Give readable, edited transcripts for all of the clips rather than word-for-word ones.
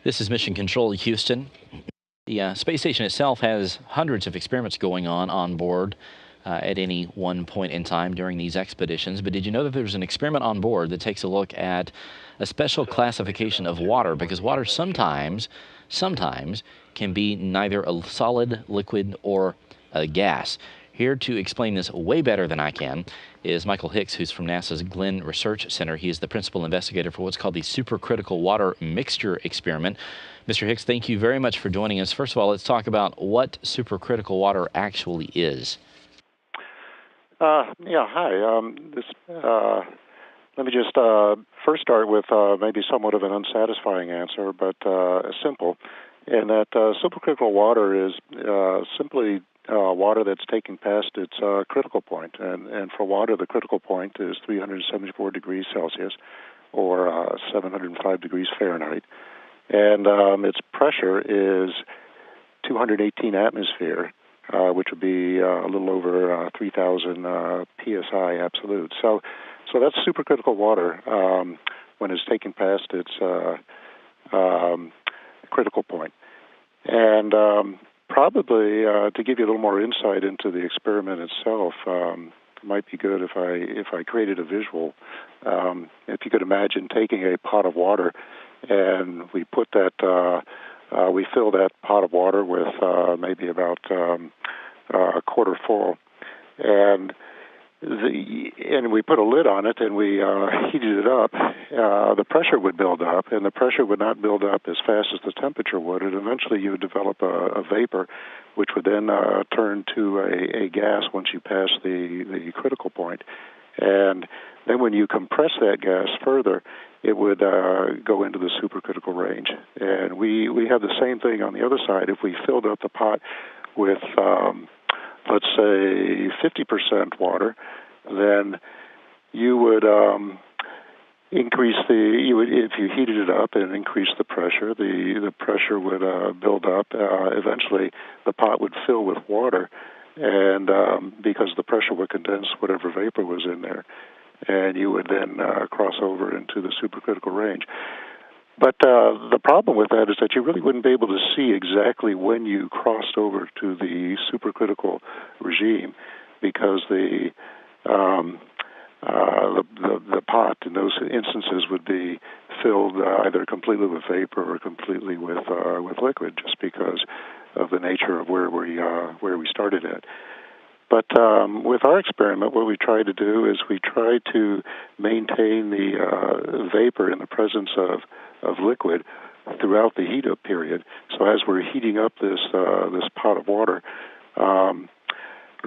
This is Mission Control Houston. The space station itself has hundreds of experiments going on board at any one point in time during these expeditions. But did you know that there's an experiment on board that takes a look at a special classification of water? Because water sometimes can be neither a solid, liquid, or a gas. Here to explain this way better than I can is Michael Hicks, who's from NASA's Glenn Research Center. He is the principal investigator for what's called the Supercritical Water Mixture experiment. Mr. Hicks, thank you very much for joining us. First of all, let's talk about what supercritical water actually is. Hi. Let me just first start with maybe somewhat of an unsatisfying answer, but simple, in that supercritical water is simply water that's taking past its critical point. And for water, the critical point is 374 degrees Celsius, or 705 degrees Fahrenheit. And its pressure is 218 atmosphere, which would be a little over 3,000 psi absolute. So that's supercritical water when it's taking past its critical point. And probably to give you a little more insight into the experiment itself, it might be good if I created a visual. If you could imagine taking a pot of water, and we put that we fill that pot of water with maybe about a quarter full, and we put a lid on it, and we heated it up. The pressure would build up, and the pressure would not build up as fast as the temperature would, and eventually you would develop a vapor, which would then turn to a gas once you pass the critical point. And then when you compress that gas further, it would go into the supercritical range. And we have the same thing on the other side. If we filled up the pot with, let's say, 50% water, then you would increase if you heated it up and increased the pressure, the pressure would build up. Eventually, the pot would fill with water, and because the pressure would condense whatever vapor was in there, and you would then cross over into the supercritical range. But the problem with that is that you really wouldn't be able to see exactly when you crossed over to the supercritical regime, because the pot in those instances would be filled either completely with vapor or completely with liquid, just because of the nature of where we started at. But with our experiment, what we try to do is we try to maintain the vapor in the presence of liquid throughout the heat-up period. So as we're heating up this pot of water,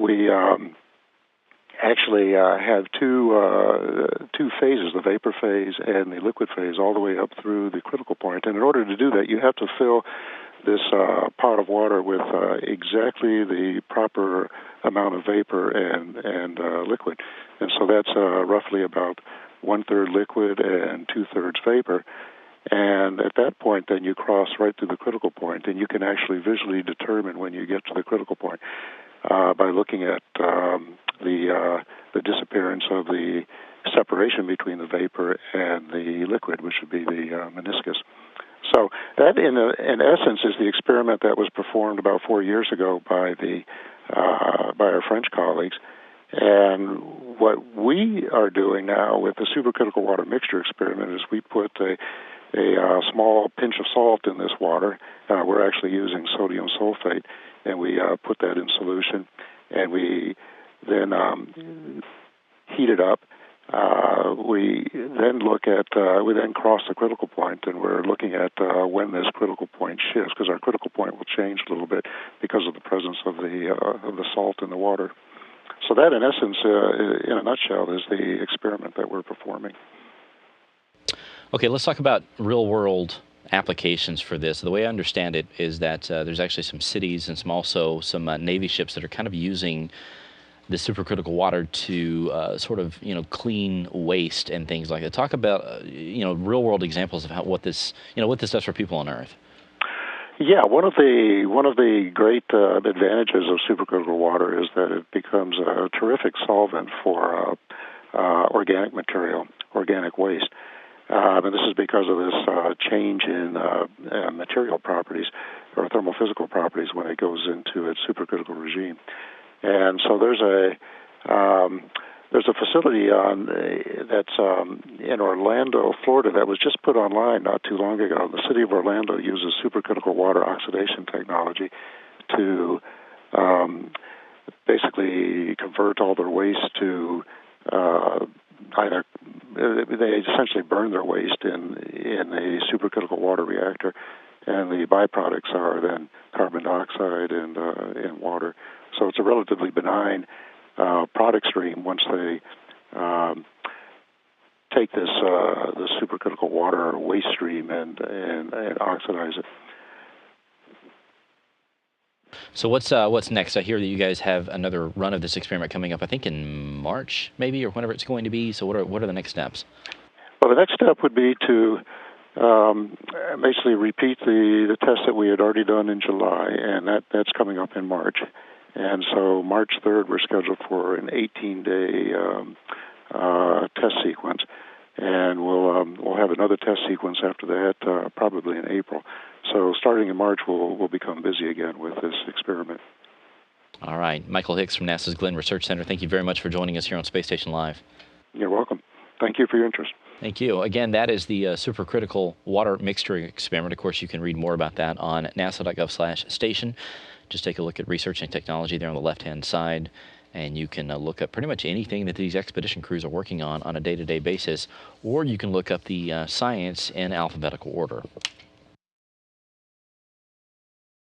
we actually have two phases, the vapor phase and the liquid phase, all the way up through the critical point. And in order to do that, you have to fill this pot of water with exactly the proper amount of vapor and liquid. And so that's roughly about 1/3 liquid and 2/3 vapor. And at that point, then you cross right through the critical point, and you can actually visually determine when you get to the critical point by looking at the disappearance of the separation between the vapor and the liquid, which would be the meniscus. So that, in essence, is the experiment that was performed about 4 years ago by our French colleagues. And what we are doing now with the supercritical water mixture experiment is we put a small pinch of salt in this water. We're actually using sodium sulfate, and we put that in solution, and we then heat it up. We then cross the critical point, and we're looking at when this critical point shifts, because our critical point will change a little bit because of the presence of the salt in the water. So that, in essence, in a nutshell, is the experiment that we're performing. Okay, let's talk about real-world applications for this. The way I understand it is that there's actually some cities and some Navy ships that are kind of using the supercritical water to sort of clean waste and things like that. Talk about real-world examples of what this does for people on Earth. Yeah, one of the great advantages of supercritical water is that it becomes a terrific solvent for organic material, organic waste. And this is because of this change in material properties or thermophysical properties when it goes into its supercritical regime. And so there's a facility that's in Orlando, Florida, that was just put online not too long ago. The city of Orlando uses supercritical water oxidation technology to basically convert all their waste to either they essentially burn their waste in a supercritical water reactor, and the byproducts are then carbon dioxide and water. So it's a relatively benign product stream once they take this supercritical water waste stream and oxidize it. So what's next? I hear that you guys have another run of this experiment coming up, I think in March, maybe, or whenever it's going to be. So what are the next steps? Well, the next step would be to basically repeat the test that we had already done in July, and that's coming up in March. And so March 3rd, we're scheduled for an 18-day test sequence, and we'll have another test sequence after that, probably in April. So starting in March, we'll become busy again with this experiment. All right. Michael Hicks from NASA's Glenn Research Center, thank you very much for joining us here on Space Station Live. You're welcome. Thank you for your interest. Thank you. Again, that is the Supercritical Water Mixture experiment. Of course, you can read more about that on nasa.gov/station. Just take a look at research and technology there on the left-hand side, and you can look up pretty much anything that these expedition crews are working on a day-to-day basis, or you can look up the science in alphabetical order.